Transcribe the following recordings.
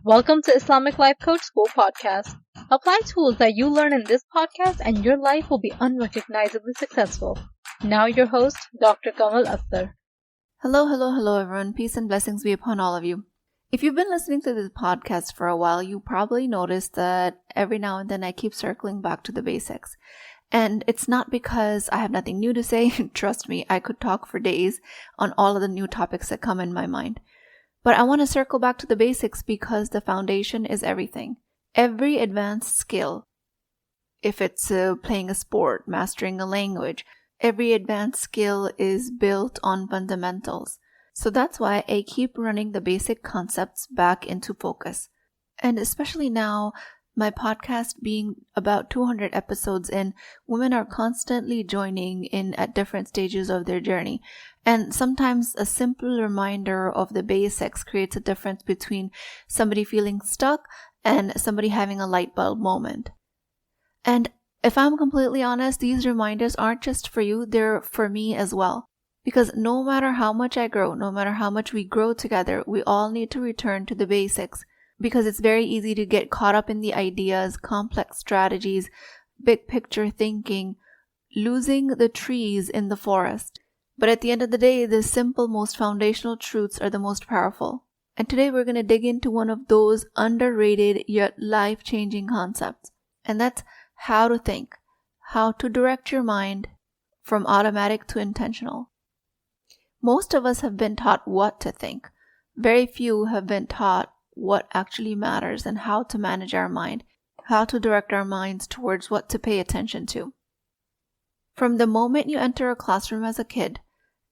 Welcome to Islamic Life Coach School Podcast. Apply tools that you learn in this podcast and your life will be unrecognizably successful. Now your host, Dr. Kamal Akhtar. Hello everyone. Peace and blessings be upon all of you. If you've been listening to this podcast for a while, you probably noticed that every now and then I keep circling back to the basics. And it's not because I have nothing new to say. Trust me, I could talk for days on all of the new topics that come in my mind. But I want to circle back to the basics because the foundation is everything. Every advanced skill, if it's playing a sport, mastering a language, every advanced skill is built on fundamentals. So that's why I keep running the basic concepts back into focus. And especially now, my podcast being about 200 episodes in, women are constantly joining in at different stages of their journey. And sometimes a simple reminder of the basics creates a difference between somebody feeling stuck and somebody having a light bulb moment. And if I'm completely honest, these reminders aren't just for you, they're for me as well. Because no matter how much I grow, no matter how much we grow together, we all need to return to the basics. Because it's very easy to get caught up in the ideas, complex strategies, big picture thinking, losing the trees in the forest. But at the end of the day, the simple, most foundational truths are the most powerful. And today we're going to dig into one of those underrated yet life-changing concepts. And that's how to think, how to direct your mind from automatic to intentional. Most of us have been taught what to think. Very few have been taught what actually matters and how to manage our mind, how to direct our minds towards what to pay attention to. From the moment you enter a classroom as a kid,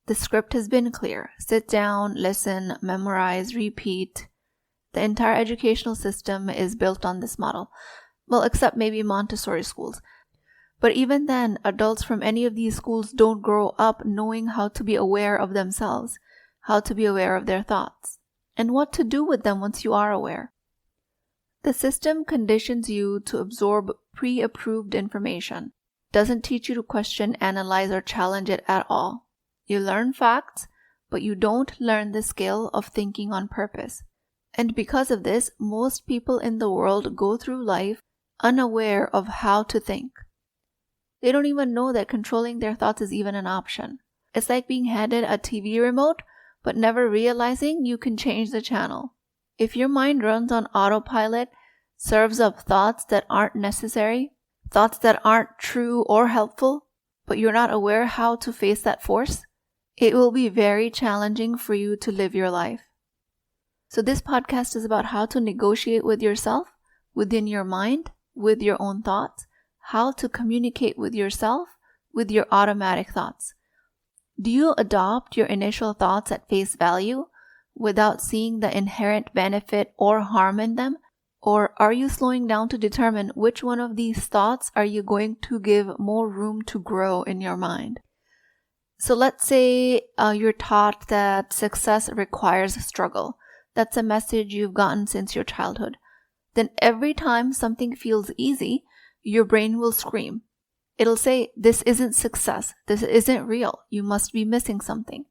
the script has been clear. Sit down, listen, memorize, repeat. The entire educational system is built on this model. Well, except maybe Montessori schools. But even then, adults from any of these schools don't grow up knowing how to be aware of themselves, how to be aware of their thoughts, and what to do with them once you are aware. The system conditions you to absorb pre-approved information, doesn't teach you to question, analyze, or challenge it at all. You learn facts, but you don't learn the skill of thinking on purpose. And because of this, most people in the world go through life unaware of how to think. They don't even know that controlling their thoughts is even an option. It's like being handed a TV remote, but never realizing you can change the channel. If your mind runs on autopilot, serves up thoughts that aren't necessary, thoughts that aren't true or helpful, but you're not aware how to face that force, it will be very challenging for you to live your life. So this podcast is about how to negotiate with yourself, within your mind, with your own thoughts, how to communicate with yourself, with your automatic thoughts. Do you adopt your initial thoughts at face value without seeing the inherent benefit or harm in them? Or are you slowing down to determine which one of these thoughts are you going to give more room to grow in your mind? So let's say you're taught that success requires struggle. That's a message you've gotten since your childhood. Then every time something feels easy, your brain will scream. It'll say, this isn't success. This isn't real. You must be missing something.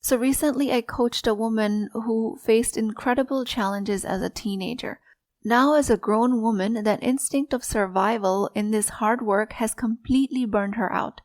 So recently I coached a woman who faced incredible challenges as a teenager. Now as a grown woman, that instinct of survival in this hard work has completely burned her out.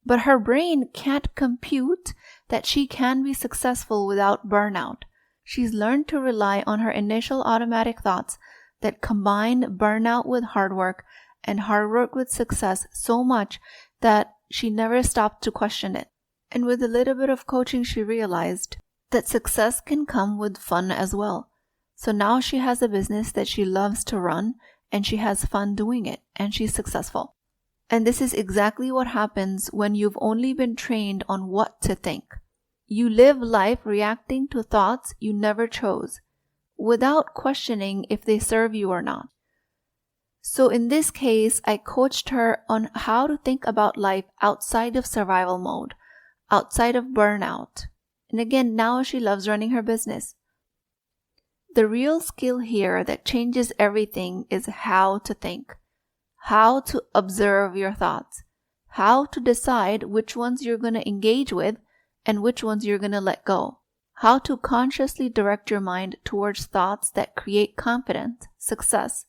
But her brain can't compute that she can be successful without burnout. She's learned to rely on her initial automatic thoughts that combine burnout with hard work and hard work with success so much that she never stopped to question it. And with a little bit of coaching, she realized that success can come with fun as well. So now she has a business that she loves to run and she has fun doing it and she's successful. And this is exactly what happens when you've only been trained on what to think. You live life reacting to thoughts you never chose, without questioning if they serve you or not. So in this case, I coached her on how to think about life outside of survival mode, outside of burnout. And again, now she loves running her business. The real skill here that changes everything is how to think, how to observe your thoughts, how to decide which ones you're going to engage with and which ones you're going to let go, how to consciously direct your mind towards thoughts that create confidence, success,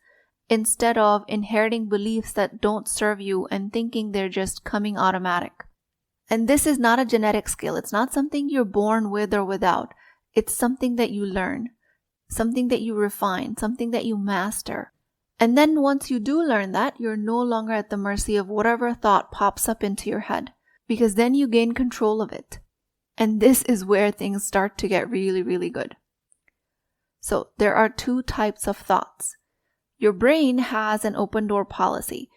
instead of inheriting beliefs that don't serve you and thinking they're just coming automatic. And this is not a genetic skill. It's not something you're born with or without. It's something that you learn, something that you refine, something that you master. And then once you do learn that, you're no longer at the mercy of whatever thought pops up into your head, because then you gain control of it. And this is where things start to get really, really good. So there are two types of thoughts. Your brain has an open door policy.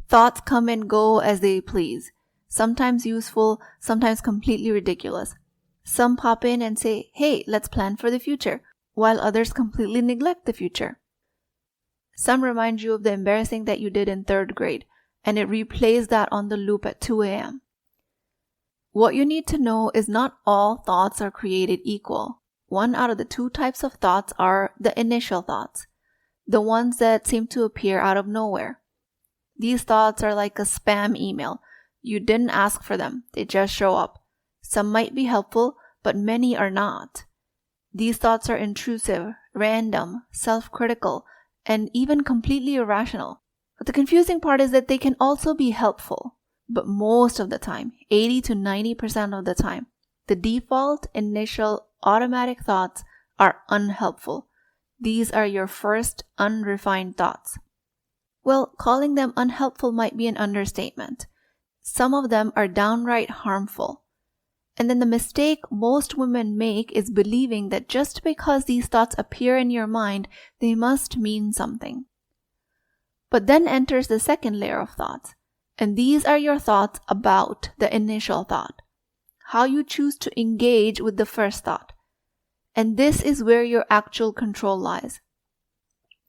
Thoughts come and go as they please. Sometimes useful, sometimes completely ridiculous. Some pop in and say, hey, let's plan for the future, while others completely neglect the future. Some remind you of the embarrassing that you did in 3rd grade, and it replays that on the loop at 2 a.m. What you need to know is not all thoughts are created equal. One out of the two types of thoughts are the initial thoughts, the ones that seem to appear out of nowhere. These thoughts are like a spam email. You didn't ask for them, they just show up. Some might be helpful, but many are not. These thoughts are intrusive, random, self-critical, and even completely irrational. But the confusing part is that they can also be helpful. But most of the time, 80 to 90% of the time, the default initial automatic thoughts are unhelpful. These are your first unrefined thoughts. Well, calling them unhelpful might be an understatement. Some of them are downright harmful. And then the mistake most women make is believing that just because these thoughts appear in your mind, they must mean something. But then enters the second layer of thoughts. And these are your thoughts about the initial thought. How you choose to engage with the first thought. And this is where your actual control lies.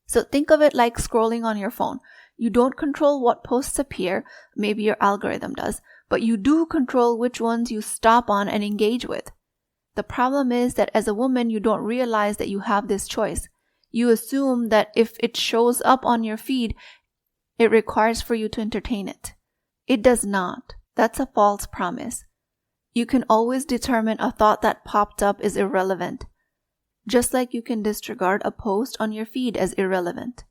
So think of it like scrolling on your phone. You don't control what posts appear, maybe your algorithm does, but you do control which ones you stop on and engage with. The problem is that as a woman, you don't realize that you have this choice. You assume that if it shows up on your feed, it requires for you to entertain it. It does not. That's a false promise. You can always determine a thought that popped up is irrelevant, just like you can disregard a post on your feed as irrelevant.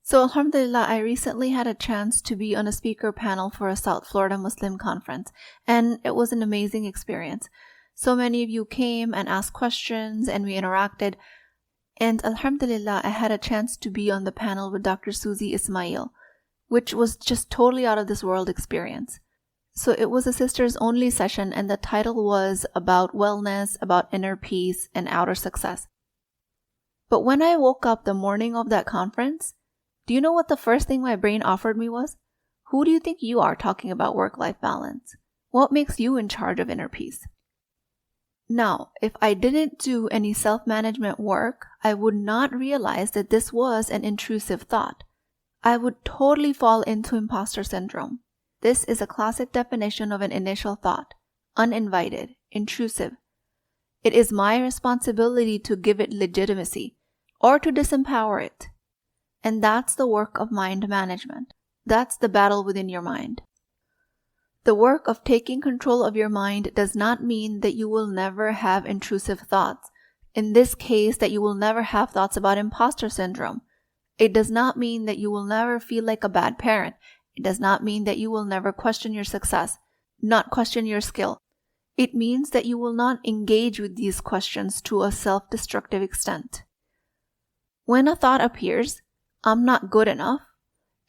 So alhamdulillah, I recently had a chance to be on a speaker panel for a South Florida Muslim conference, and it was an amazing experience. So many of you came and asked questions, and we interacted. And alhamdulillah, I had a chance to be on the panel with Dr. Susie Ismail, which was just totally out of this world experience. So it was a sisters only session, and the title was about wellness, about inner peace, and outer success. But when I woke up the morning of that conference, do you know what the first thing my brain offered me was? Who do you think you are talking about work-life balance? What makes you in charge of inner peace? Now, if I didn't do any self-management work, I would not realize that this was an intrusive thought. I would totally fall into imposter syndrome. This is a classic definition of an initial thought. Uninvited, intrusive. It is my responsibility to give it legitimacy or to disempower it. And that's the work of mind management. That's the battle within your mind. The work of taking control of your mind does not mean that you will never have intrusive thoughts. In this case, that you will never have thoughts about imposter syndrome. It does not mean that you will never feel like a bad parent. It does not mean that you will never question your success, not question your skill. It means that you will not engage with these questions to a self-destructive extent. When a thought appears, I'm not good enough,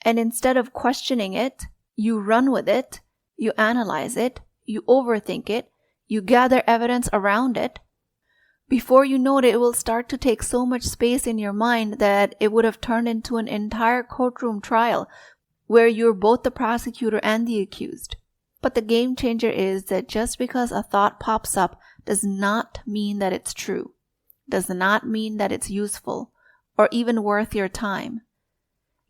and instead of questioning it, you run with it, you analyze it, you overthink it, you gather evidence around it. Before you know it will start to take so much space in your mind that it would have turned into an entire courtroom trial where you're both the prosecutor and the accused. But the game changer is that just because a thought pops up does not mean that it's true, does not mean that it's useful, or even worth your time.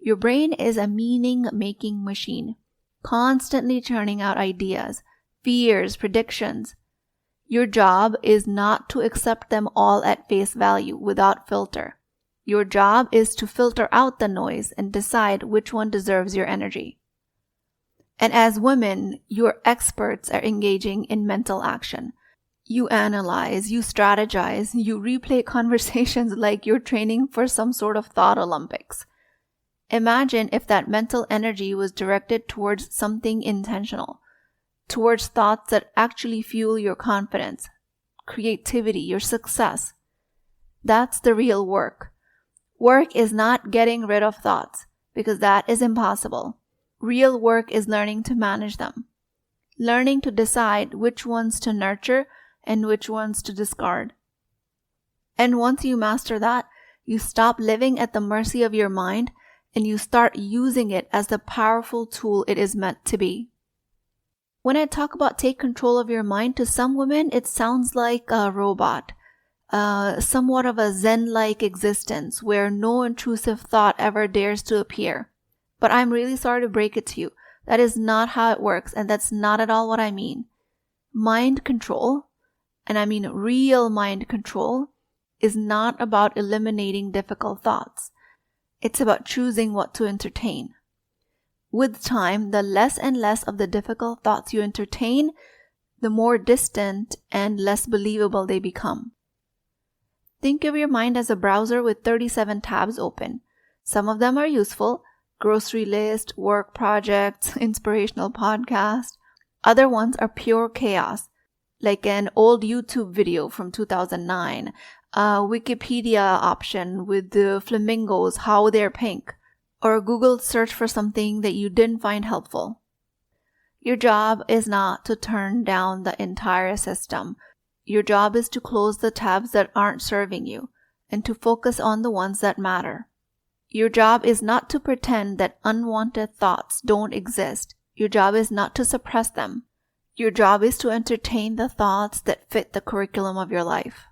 Your brain is a meaning-making machine, constantly churning out ideas, fears, predictions. Your job is not to accept them all at face value without filter. Your job is to filter out the noise and decide which one deserves your energy. And as women, you're experts at engaging in mental action. You analyze, you strategize, you replay conversations like you're training for some sort of thought Olympics. Imagine if that mental energy was directed towards something intentional, towards thoughts that actually fuel your confidence, creativity, your success. That's the real work. Work is not getting rid of thoughts, because that is impossible. Real work is learning to manage them, learning to decide which ones to nurture and which ones to discard. And once you master that, you stop living at the mercy of your mind and you start using it as the powerful tool it is meant to be. When I talk about take control of your mind, to some women it sounds like a robot, somewhat of a Zen-like existence where no intrusive thought ever dares to appear. But I'm really sorry to break it to you. That is not how it works, and that's not at all what I mean. Mind control, and I mean real mind control, is not about eliminating difficult thoughts. It's about choosing what to entertain. With time, the less and less of the difficult thoughts you entertain, the more distant and less believable they become. Think of your mind as a browser with 37 tabs open. Some of them are useful, grocery list, work projects, inspirational podcast. Other ones are pure chaos, like an old YouTube video from 2009, a Wikipedia option with the flamingos, how they're pink, or a Google search for something that you didn't find helpful. Your job is not to turn down the entire system. Your job is to close the tabs that aren't serving you and to focus on the ones that matter. Your job is not to pretend that unwanted thoughts don't exist. Your job is not to suppress them. Your job is to entertain the thoughts that fit the curriculum of your life.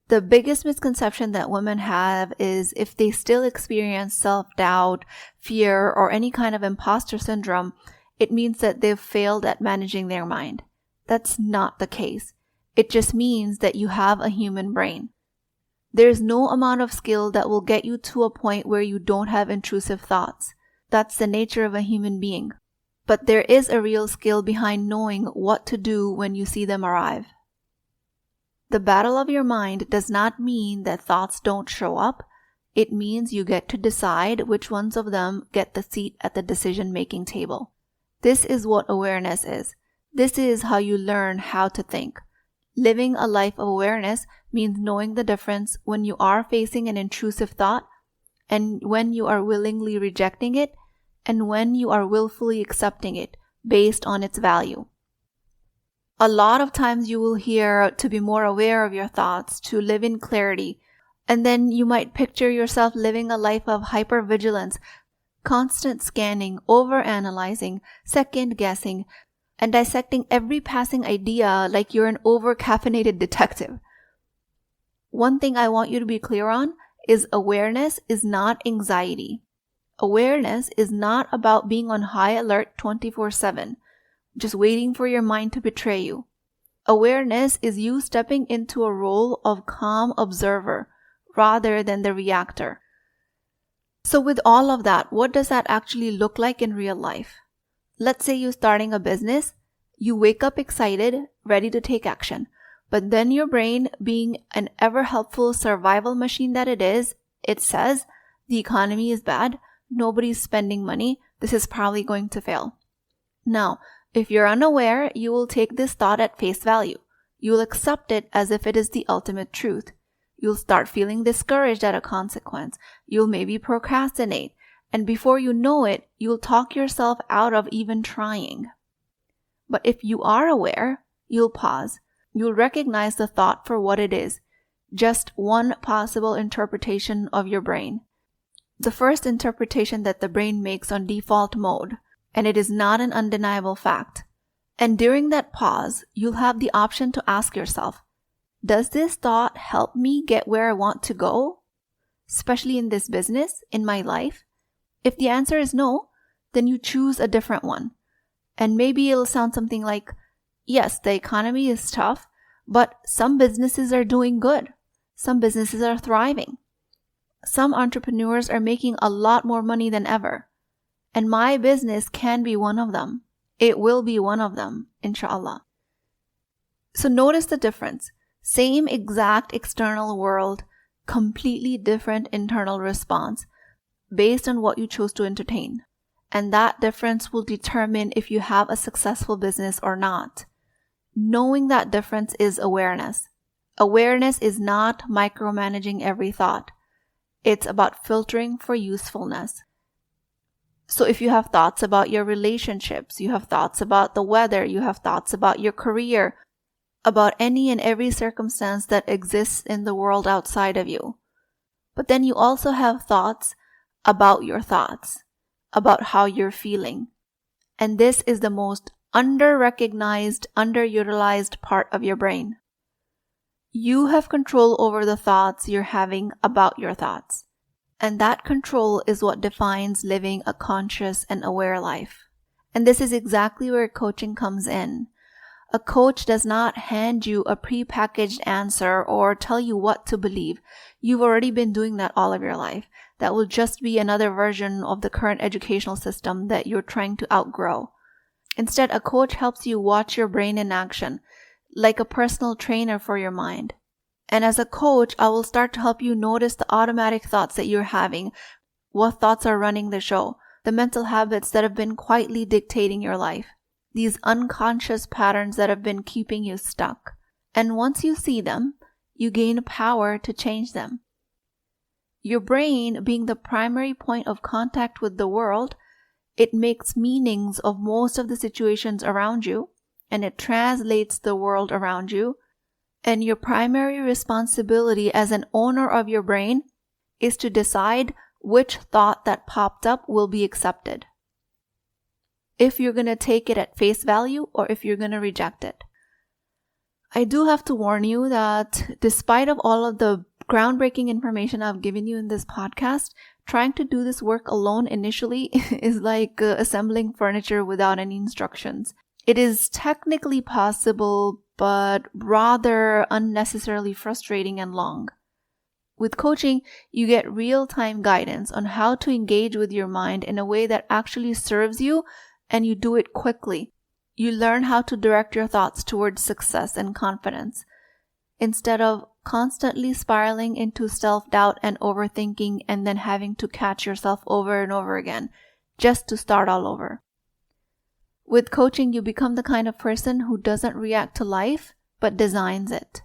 The biggest misconception that women have is if they still experience self-doubt, fear, or any kind of imposter syndrome, it means that they've failed at managing their mind. That's not the case. It just means that you have a human brain. There's no amount of skill that will get you to a point where you don't have intrusive thoughts. That's the nature of a human being. But there is a real skill behind knowing what to do when you see them arrive. The battle of your mind does not mean that thoughts don't show up. It means you get to decide which ones of them get the seat at the decision-making table. This is what awareness is. This is how you learn how to think. Living a life of awareness means knowing the difference when you are facing an intrusive thought and when you are willingly rejecting it and when you are willfully accepting it based on its value. A lot of times you will hear to be more aware of your thoughts, to live in clarity, and then you might picture yourself living a life of hypervigilance, constant scanning, overanalyzing, second-guessing, and dissecting every passing idea like you're an over-caffeinated detective. One thing I want you to be clear on is awareness is not anxiety. Awareness is not about being on high alert 24/7, just waiting for your mind to betray you. Awareness is you stepping into a role of calm observer rather than the reactor. So with all of that, what does that actually look like in real life? Let's say you're starting a business, you wake up excited, ready to take action, but then your brain, being an ever-helpful survival machine that it is, it says, the economy is bad, nobody's spending money, this is probably going to fail. Now, if you're unaware, you will take this thought at face value. You'll accept it as if it is the ultimate truth. You'll start feeling discouraged at a consequence. You'll maybe procrastinate. And before you know it, you'll talk yourself out of even trying. But if you are aware, you'll pause. You'll recognize the thought for what it is, just one possible interpretation of your brain. The first interpretation that the brain makes on default mode, and it is not an undeniable fact. And during that pause, you'll have the option to ask yourself, does this thought help me get where I want to go? Especially in this business, in my life? If the answer is no, then you choose a different one. And maybe it'll sound something like, yes, the economy is tough, but some businesses are doing good. Some businesses are thriving. Some entrepreneurs are making a lot more money than ever. And my business can be one of them. It will be one of them, inshallah. So notice the difference. Same exact external world, completely different internal response based on what you chose to entertain. And that difference will determine if you have a successful business or not. Knowing that difference is awareness. Awareness is not micromanaging every thought. It's about filtering for usefulness. So if you have thoughts about your relationships, you have thoughts about the weather, you have thoughts about your career, about any and every circumstance that exists in the world outside of you. But then you also have thoughts about your thoughts, about how you're feeling. And this is the most under-recognized, underutilized part of your brain. You have control over the thoughts you're having about your thoughts. And that control is what defines living a conscious and aware life. And this is exactly where coaching comes in. A coach does not hand you a prepackaged answer or tell you what to believe. You've already been doing that all of your life. That will just be another version of the current educational system that you're trying to outgrow. Instead, a coach helps you watch your brain in action, like a personal trainer for your mind. And as a coach, I will start to help you notice the automatic thoughts that you're having, what thoughts are running the show, the mental habits that have been quietly dictating your life, these unconscious patterns that have been keeping you stuck. And once you see them, you gain power to change them. Your brain, being the primary point of contact with the world, it makes meanings of most of the situations around you, and it translates the world around you. And your primary responsibility as an owner of your brain is to decide which thought that popped up will be accepted. If you're going to take it at face value or if you're going to reject it. I do have to warn you that despite of all of the groundbreaking information I've given you in this podcast, trying to do this work alone initially is like assembling furniture without any instructions. It is technically possible, but rather unnecessarily frustrating and long. With coaching, you get real-time guidance on how to engage with your mind in a way that actually serves you, and you do it quickly. You learn how to direct your thoughts towards success and confidence, instead of constantly spiraling into self-doubt and overthinking and then having to catch yourself over and over again, just to start all over. With coaching, you become the kind of person who doesn't react to life, but designs it.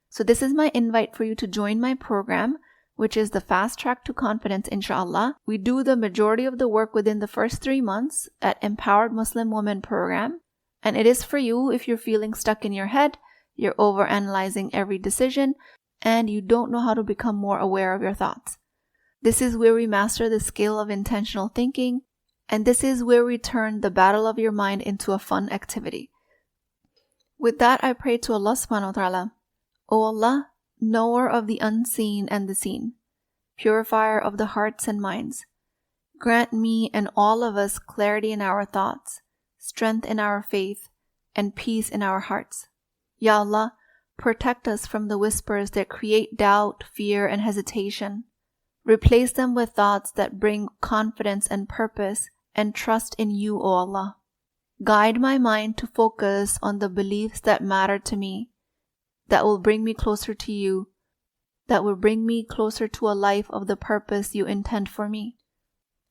So this is my invite for you to join my program, which is the Fast Track to Confidence, inshallah. We do the majority of the work within the first 3 months at Empowered Muslim Women Program. And it is for you if you're feeling stuck in your head, you're overanalyzing every decision, and you don't know how to become more aware of your thoughts. This is where we master the skill of intentional thinking, and this is where we turn the battle of your mind into a fun activity. With that, I pray to Allah subhanahu wa ta'ala. O Allah, knower of the unseen and the seen, purifier of the hearts and minds, grant me and all of us clarity in our thoughts, strength in our faith, and peace in our hearts. Ya Allah, protect us from the whispers that create doubt, fear, and hesitation. Replace them with thoughts that bring confidence and purpose and trust in you, O Allah. Guide my mind to focus on the beliefs that matter to me, that will bring me closer to you, that will bring me closer to a life of the purpose you intend for me.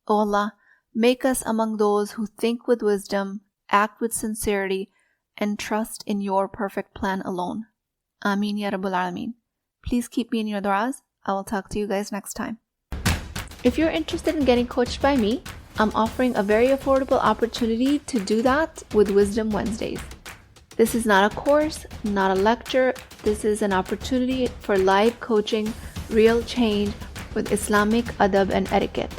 O Allah, make us among those who think with wisdom, act with sincerity, and trust in your perfect plan alone. Ameen Ya Rabbul Alameen. Please keep me in your du'as. I will talk to you guys next time. If you're interested in getting coached by me, I'm offering a very affordable opportunity to do that with Wisdom Wednesdays. This is not a course, not a lecture. This is an opportunity for live coaching, real change with Islamic adab and etiquette.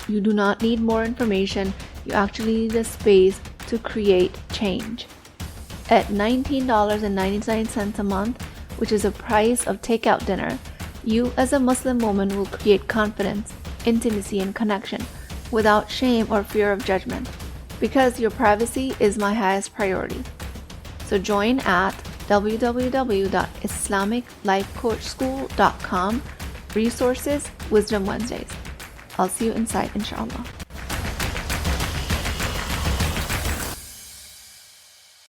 You do not need more information. You actually need a space to create change. At $19.99 a month, which is the price of takeout dinner, you as a Muslim woman will create confidence, intimacy, and connection without shame or fear of judgment, because your privacy is my highest priority. So join at www.islamiclifecoachschool.com, resources, Wisdom Wednesdays. I'll see you inside, inshallah.